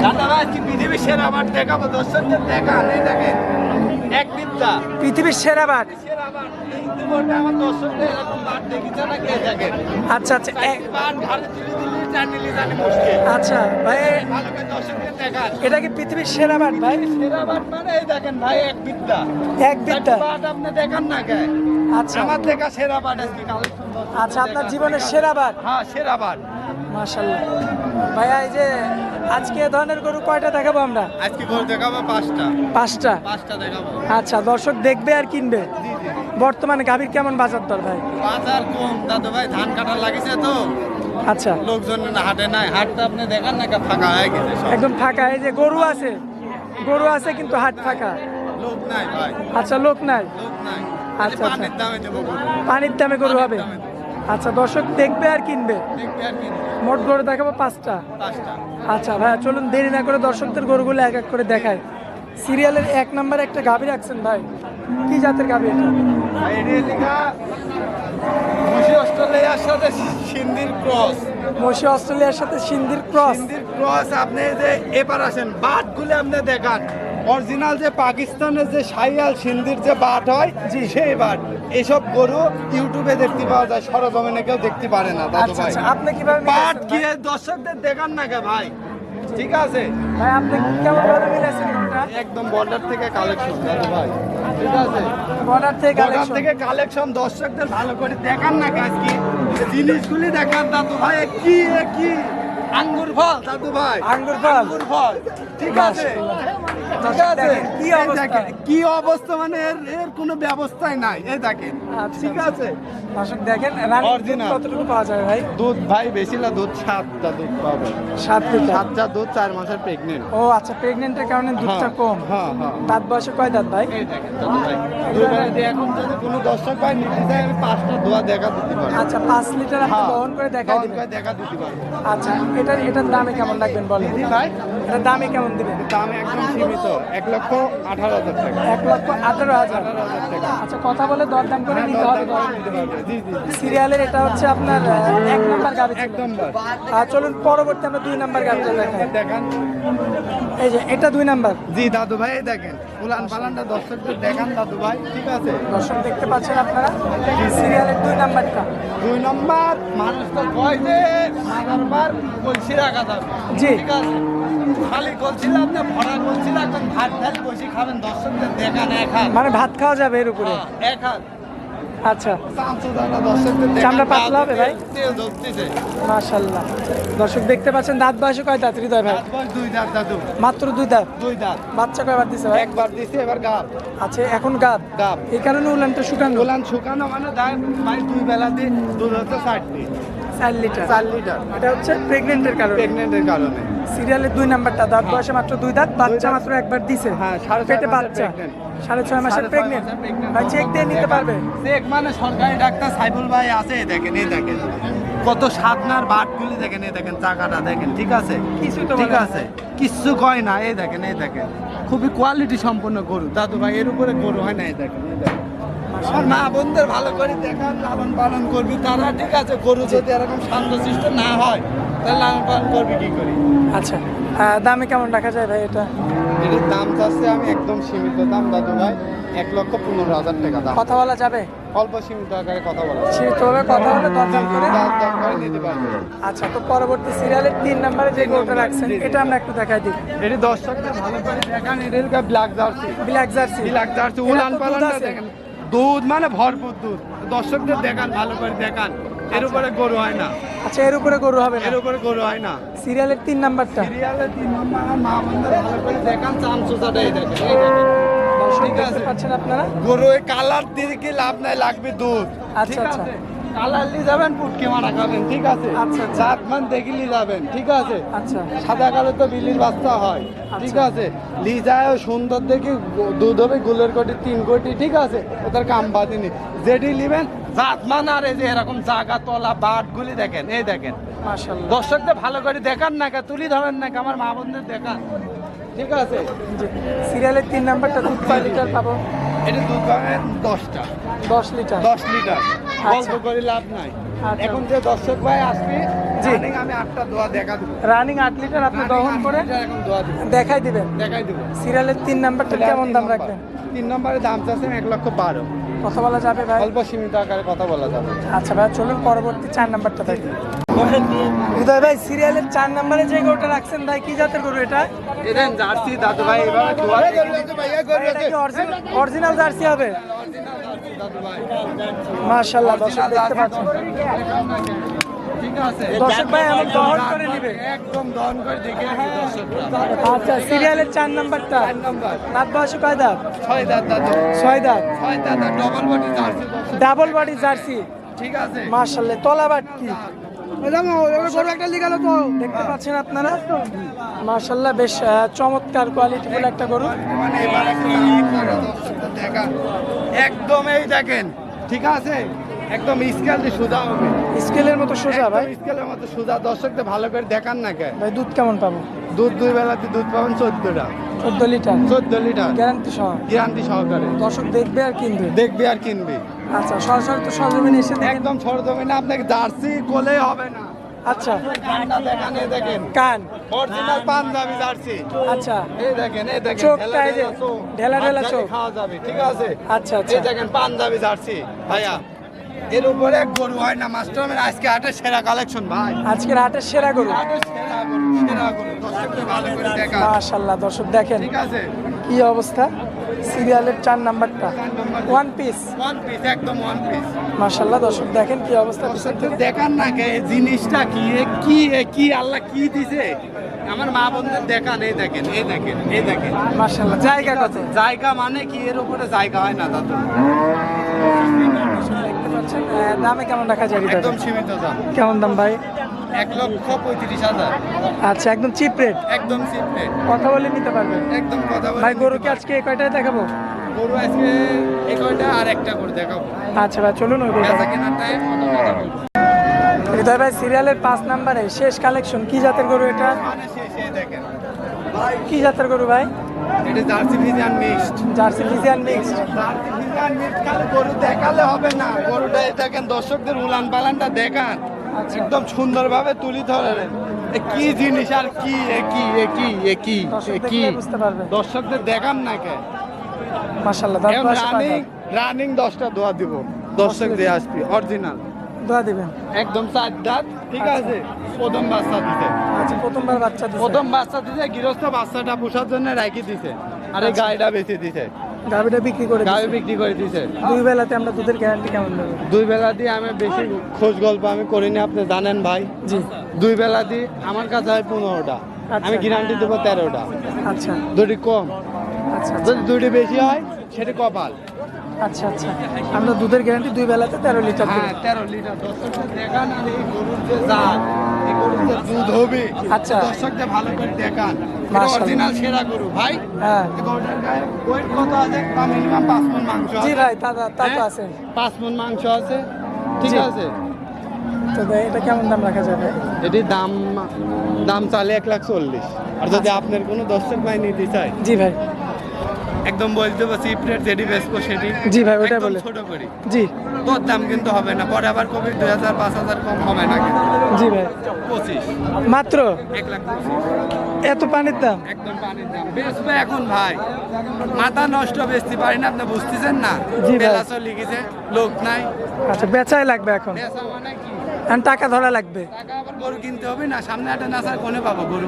দাদা ভাই কি পৃথিবীর সেরা বাট দেখাবো দর্শকদের দেখা নেই দেখেন এক বিদ্যা পৃথিবীর সেরা বাট। সেরা বাট এই দুটোটা আমার দর্শকদের এরকম বাট দেখিছে না কে দেখেন আচ্ছা আচ্ছা বাট ঘরে তুলে দিলে টানিলে জানি মুশকিল আচ্ছা ভাই ভালো করে দর্শকদের দেখান এটা কি পৃথিবীর সেরা বাট ভাই? সেরা বাট মানে এই দেখেন ভাই এক বিদ্যা এক বিদ্যা। বাট আপনি দেখান না কে আচ্ছা আমার দেখা সেরা বাট আজকে কালেকশন আচ্ছা আপনার জীবনের সেরা বাট। হ্যাঁ সেরা বাট মাশাআল্লাহ ভাইয়া এই যে আজকে এ ধরনের গরু কয়টা দেখাবো আমরা? আজকে গরু দেখাবো পাঁচটা পাঁচটা দেখাবো আচ্ছা দর্শক দেখবে আর কিনবে। বর্তমানে গাভীর কেমন বাজার দর ভাই? বাজার কম দাদু ভাই ধান কাটা লাগিছে তো আচ্ছা লোকজন হাটে নাই হাটটা আপনি দেখান না ফাঁকা হয়ে গেছে সব একদম ফাঁকা। এই যে গরু আছে কিন্তু হাট ফাঁকা। লোক নাই ভাই আচ্ছা লোক নাই। লোক নাই আচ্ছা, আচ্ছা। পানির দামে দেবো গরু পানির দামে গরু হবে। দামে দেবো। আচ্ছা দর্শক দেখবে আর কিনবে। দেখবে আর কিনবে মোট গরু দেখাবো পাঁচটা। আচ্ছা ভাইয়া চলুন দেরি না করে দর্শকদের গরুগুলো এক এক করে দেখায়। সিরিয়ালের 1 নম্বরে একটা গাভী রাখছেন ভাই, কি জাতের গাভী এটা? ভাই এর লেখা মুশি অস্ট্রেলিয়ার সাথে সিন্ধির ক্রস মসি অস্ট্রেলিয়ার সাথে সিন্ধির ক্রস। সিন্ধির ক্রস আপনি যে এবার আসেন বাটগুলো আপনি দেখান অরিজিনাল যে পাকিস্তানের যে শাইয়াল সিন্ধির যে বাট হয় জি সেই বাট এসব গরু ইউটিউবে দেখতে পাওয়া যায় সরজমিনে কেউ দেখতে পারে না দাদু আচ্ছা ভাই আচ্ছা আপনি কিভাবে বাট মিলাইছেন কি ভাই? দর্শকদের দেখান না কে ভাই ঠিক আছে ভাই আপনি কেমন ভাবে মিলাইছেন গরুটা? একদম বর্ডার থেকে কালেকশন দাদু ভাই ঠিক আছে বর্ডার থেকে বর্ডার কালেকশন। থেকে কালেকশন দর্শকদের ভালো করে দেখান না আজকে জিনিসগুলি দেখান দাদু ভাই কি আঙ্গুর ফল দাদু ভাই আঙ্গুর ফল। আঙ্গুর ফল ঠিক আছে ঠিক আছে দেখেন, কি এই অবস্থা? দেখেন, কি অবস্থা মানে এর কোনো ব্যবস্থাই নাই এই দেখেন আচ্ছা, ঠিক আচ্ছা। আছে দর্শক দেখেন রানিং দুধ Original। কতটুকু পাওয়া যাবে ভাই? দুধ ভাই বেশি না দুধ 7টা দুধ পাবে 7 লিটার। 7টা দুধ 4 মাসের প্রেগনেন্ট ও আচ্ছা প্রেগন্যান্টের কারণে দুধটা কম। হ্যাঁ দাঁত বয়সে কয় দাঁত ভাই? এই দেখেন দাদু ভাই দুইবার দিয়ে এখন যদি কোনো দর্শক ভাই নিতে চায় আমি 5টা দোয়া দেখা দিতে পারি আচ্ছা 5 লিটার আপনি দহন করে দেখাই দিবেন। দেখা দিতে পারি আচ্ছা এটার দামে কেমন রাখবেন বলেন? দিদি ভাই এটার দামে কেমন দিবেন? দাম একদম সীমিত 1,18,000 টাকা 1,18,000। 18,000 টাকা আচ্ছা কথা বলে দরদাম করে নিতে হবে। জি সিরিয়ালের এটা হচ্ছে আপনার 1 নাম্বার গাভি ছিল। একদম বার। আর চলুন পরবর্তী আমরা 2 নাম্বার গাভিটা দেখাই। দেখান এই যে এটা 2 নাম্বার। জি দাদু ভাই এই দেখেন উলান পালানটা দর্শকদের দেখান দাদু ভাই ঠিক আছে দর্শক দেখতে পাচ্ছেন আপনারা সিরিয়ালের 2 নাম্বারটা। 2 নম্বর মানুষ তো কয় যে মাগারবার কলসি রাখা যাবে জি। ঠিক আছে খালি কলসিলা আপনি ভরা কলসিলা এখন ভাত ঢাল বসে খাবেন দর্শকদের দেখান এক হাত মানে ভাত খাওয়া যাবে এর উপরে। এক হাত আচ্ছা দর্শকদের দেখান চামড়া পাতলা হবে ভাই? তেল ধরতেছে মাশাআল্লাহ দর্শক দেখতে পাচ্ছেন দাঁত বয়সে কয় দাঁত হৃদয় ভাই? দাঁত বয়স 2 দাঁত দাদু মাত্র 2 দাঁত। 2 দাঁত বাচ্চা কয়বার দিছে ভাই? একবার দিছে এবার গাব আচ্ছা এখন গাব। গাব এই কারণে উলানটা শুকানো। গোলান শুকানো মানে দায় ভাই 2 বেলা দিয়ে দুধ হচ্ছে 60 4 লিটার। 4 লিটার এটা হচ্ছে প্রেগন্যান্টের কারণে। প্রেগনেন্টের কারণে সিরিয়ালের 2 নাম্বারটা দাঁত বয়সে মাত্র 2 দাঁত, বাচ্চা মাত্র একবার দিছে। হ্যাঁ, 6.5 পেটে মাসের বাচ্চা pregnant। 6.5 মাসের 6.5 প্রেগন্যান্ট। মাসের pregnant। ভাই চেক দিয়ে নিতে পারবে? চেক মানে সরকারি ডাক্তার সাইবুল ভাই আছে এই দেখেন কত সাধনার বাটগুলি দেখেন এই দেখেন চাকাটা দেখেন ঠিক আছে কিছু তো ঠিক বলে না। আছে কিচ্ছু কয় না এই দেখেন খুবই কোয়ালিটি সম্পন্ন গরু দাদু ভাই এর উপরে গরু হয় না এই দেখেন আমার মা বোনদের ভালো করে দেখান লালন পালন করবি তারা ঠিক আছে গরু যদি এরকম শান্তশিষ্ট না হয় তাহলে লালন পালন করবি কি করি আচ্ছা দামে কেমন রাখা যায় ভাই এটা? এটার দাম চাচ্ছে আমি একদম সীমিত দাম দাদু ভাই 1,15,000 টাকা দাম কথা বলা যাবে? অল্প সীমিত আকারে কথা বলা সেভাবে কথা বলে দরদাম করে। দাম করে নিতে পারবে আচ্ছা তো পরবর্তী সিরিয়ালের 3 নম্বরে যে গরুটা রাখছেন জি, জি। এটা আমরা একটু দেখাই দিই। এটি দর্শকদের ভালো করে দেখান এদের black jersey black jersey. Black jersey এরা তো উলান দুধ পালানটা আছে। দেখেন দুধ মানে ভরপুর দুধ দর্শকদের দেখান ভালো করে দেখান এর উপরে গরু হয় না আচ্ছা এর উপরে গরু হবে না। এর উপরে গরু হয় না সিরিয়ালের 3 নাম্বারটা সিরিয়ালে 3 নম্বর আমার মা বোনদের ভালো করে দেখান চামচুচাটা এই দেখেন এই দেখেন দর্শক ঠিক দেখতে আছে পাচ্ছেন আপনারা? গরু এই কালার দিয়ে কি লাভ নাই লাগবে দুধ আচ্ছা, ঠিক আচ্ছা। আছে কালার নিয়ে যাবেন পুটকি মারা খাবেন ঠিক আছে আচ্ছা, আচ্ছা। জাত মান দেখিলি যাবেন ঠিক আছে আচ্ছা সাদা কালো তো বিলির বাচ্চা হয় ঠিক আছে লিজায় সুন্দর দেখে দুধ হবে গুলের কোটি 3 কোটি ঠিক আছে ওদের কাম বাদিনি যেটি নিবেন জাত মান আর এই যে এরকম জাগা তলা বাট গুলি দেখেন এই দেখেন মাশাআল্লাহ। দর্শকদের ভালো করে দেখান না তুলি ধরেন না আমার মা বোনদের দেখান ঠিক আছে জি সিরিয়ালের 3 নাম্বারটা দুধ কয় লিটার পাবো? এটা দুধ পাবেন 10টা 10 লিটার। 10 লিটার গল্প করে লাভ নাই আচ্ছা। এখন যে দর্শক ভাই আসবে জি। রানিং আমি 8টা দোয়া দেখা দেব। রানিং 8 লিটার আপনি দহন করে এখন দোয়া দেব, দেখাই দিবেন। দেখাই দেব। সিরিয়ালের 3 নাম্বারটা কেমন দাম রাখবেন? 3 নম্বরে দাম চাচ্ছেন 1,12,000। কথা বলা যাবে ভাই? অল্প সীমিত আকারে কথা বলা যাবে। আচ্ছা ভাই, চলুন পরবর্তী 4 নাম্বারটা দেখি। হৃদয় ভাই, সিরিয়ালের 4 নাম্বারে যে গরুটা রাখছেন ভাই, কি জাতের গরু এটা? এদেন জার্সি দাদু ভাই, এভাবে দোয়া এটা কি অরিজিনাল জার্সি হবে? মাশাআল্লাহ, দর্শক দেখতে পাচ্ছেন। ঠিক আছে, দর্শক ভাই এমন দহন করে নিবে। একদম দহন করে দেখে দর্শকরা। আচ্ছা, সিরিয়ালের 4 নাম্বারটা 4 নম্বর দাঁত বয়সে কয় দাঁত? 6 দাঁত দাদু, 6 দাঁত, 6 দাঁত ডবল বডি জার্সি দর্শক। Double body jersey. ঠিক আছে, মাশাআল্লাহ, তলাবাট কি গরু একটা লিগালো তো দেখতে পাচ্ছেন আপনারা। মাশাআল্লাহ, বেশ চমৎকার কোয়ালিটিফুল একটা গরু। মানে এবার একটা দাম করে দর্শকদের দেখা। একদম এই দেখেন, ঠিক আছে, একদম স্কেল দিয়ে সোজা হবে। স্কেলের মতো সোজা ভাই। একদম স্কেলের মতো সোজা, দর্শকদের ভালো করে দেখান না কে। ভাই দুধ কেমন পাবো? দুধ 2 বেলাতে দুধ পাবেন 14টা, 14 লিটার 14 লিটার গ্যারান্টি সহ। গ্যারান্টি সহকারে। দর্শক দেখবে আর কিনবে। দেখবি আর কিনবি। আচ্ছা, সরাসরি তো সরজমিনে এসে দেখেন। একদম সরজমিনে না, আপনাকে জার্সি কোলে হবে না। আচ্ছা, কানটা দেখান, এই দেখেন কান। Original panjabi jersey. আচ্ছা, এই দেখেন, এই দেখেন চোখটা এই যে, ঢেলা ঢেলা হাত চোখ। খাওয়া যাবে, ঠিক আছে। আচ্ছা আচ্ছা। এই দেখেন পাঞ্জাবি জার্সি ভাইয়া, এর উপরে এক গরু হয় না মাস্টার। আজকে হাটের সেরা কালেকশন ভাই, আজকের হাটের সেরা গরু। হাটের সেরা গরু, সেরা গরু, দর্শকদের ভালো করে দেখা। মাশাআল্লাহ, দর্শক দেখেন ঠিক আছে, কি অবস্থা। সিরিয়ালের 4 নাম্বারটা 1 পিস। ওয়ান পিস, একদম ওয়ান পিস। মাশাআল্লাহ, দর্শক দেখেন কি অবস্থা। দর্শকদের দেখান না কে এই জিনিসটা কি, কি আল্লাহ কি দিছে আমার মা বোনদের দেখান। এই দেখেন, এই দেখেন, এই দেখেন। মাশাআল্লাহ, জায়গা কত? জায়গা মানে কি, এর উপরে জায়গা হয় না দাদু। দেখতে পাচ্ছেন, দামে কেমন রাখা যায়? হৃদয় একদম ভাই? সীমিত দাম, কেমন দাম ভাই? 1,35,000। আচ্ছা, একদম চিপ রেট। একদম সিম্পল, কথা বলে নিতে পারবেন। একদম কথা বলে ভাই, নিতে গরুকে পারবেন। আজকে কয়টায় দেখাবো? গরু আজকে এই কয়টা আর একটা করে দেখাবো। আচ্ছা ভাই, চলুন ওই গরুটা। বেচা কেনার টাইম কথা বলবো। হৃদয় ভাই, সিরিয়ালের 5 নাম্বারে শেষ কালেকশন, কি জাতের গরু এটা? মানে শেষে দেখেন, কি জাতের গরু ভাই? এটা jersey Friesian mixed. Jersey Friesian mixed. Jersey Friesian mixed খালি গরু দেখালে হবে না, গরুটা এই দেখেন, দর্শকদের উলান পালানটা দেখান, একদম সুন্দরভাবে তুলি ধরেন। এ কি জিনিস আর কি, এ কি, এ কি, এ কি, দর্শক এ কি, দেখলে বুঝতে পারবে। দর্শকদের দেখান না কে। মাশাআল্লাহ, দাঁত বয়সে কয় রানিং দাঁত? রানিং 10টা দোয়া দিব, দর্শক দিয়ে আসবি অরিজিনাল, দোয়া দিবেন। একদম 4 দাঁত, ঠিক আছে। প্রথম বাচ্চা দিতে, আচ্ছা, প্রথমবার বাচ্চা দিছে। প্রথম বাচ্চা দিতে, গৃহস্থ বাচ্চাটা পোষার জন্য রাখি দিছে, আর এই গাড়িটা বেঁচে দিছে, গাভিটা বিক্রি করে গাড়ি দিছে। বিক্রি করে দিছে। 2 বেলাতে আমরা দুধের গ্যারান্টি কেমন দেবো? 2 বেলা দিয়ে আমি বেশি খোঁজ গল্প আমি করিনি, আপনি জানেন ভাই। জি। 2 বেলা দিয়ে আমার কাছে হয় 15টা, আচ্ছা। আমি গ্যারান্টি দেবো 13টা। আচ্ছা দুটি কম, আচ্ছা যদি দুটি বেশি হয় সেটি কপাল। আচ্ছা আচ্ছা। আমরা দুধের গ্যারান্টি 2 বেলাতে 13 লিটার দেব। হ্যাঁ, 13 লিটার। দর্শকদের দেখান আর এই গরুর যে জাত, এই গরুর যে দুধ হবে, আচ্ছা। দর্শকদের ভালো করে দেখান। মাশাআল্লাহ। অরিজিনাল সেরা গরু ভাই। হ্যাঁ এই গরুটার গায়ে ওয়েট কত আছে? তা মিনিমাম 5 মণ মাংস জি আছে। ভাই, তা তো হ্যাঁ? আছে। 5 মণ মাংস আছে, ঠিক জি। আছে। তো ভাই, এটা কেমন দাম রাখা যাবে? এটির দাম চালে 1,40,000। আর যদি আপনার কোনো দর্শক ভাই নিতে চায়, জি ভাই। একদম বলতে পারছি প্লেট যেটি বেচবো সেটি। জি ভাই, ওটাই একদম বলে। ছোট করি, জি তোর দাম কিন্তু হবে না। পরে আবার কবি 2,000 5,000 কম হবে না কিন্তু। জি ভাই। 25, মাত্র 1,25,000 এত পানির দাম? একদম পানির দাম। বেচবো এখন ভাই, মাথা নষ্ট, বেচতে পারি না, আপনি বুঝতেছেন না। জি ভাই। বেলাসও লিখেছে, লোক নাই। আচ্ছা, বেচাই লাগবে এখন। বেচা মানে কি, এখন টাকা ধরা লাগবে। টাকা আবার গরু কিনতে হবে না, সামনে একটা না স্যার কোনে পাবো গরু।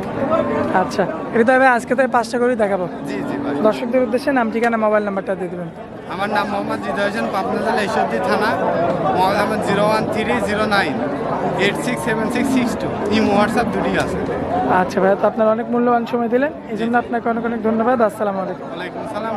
আচ্ছা, হৃদয় ভাই, আজকে তাই 5টা করে দেখাবো। জি জি ভাই। দর্শকদের উদ্দেশ্যে নাম, ঠিকানা, মোবাইল নাম্বারটা দিয়ে দেবেন। আমার নাম মোহাম্মদ হৃদয় হোসেন, পাবনা জেলা ঈশ্বরদী থানা। Mobile number 01309867662। ইমো হোয়াটসঅ্যাপ দুটি আছে। আচ্ছা ভাই, তো আপনার অনেক মূল্যবান সময় দিলেন, এই জন্য আপনাকে অনেক অনেক ধন্যবাদ। আসসালামু আলাইকুম। ওয়ালাইকুম আসসালাম।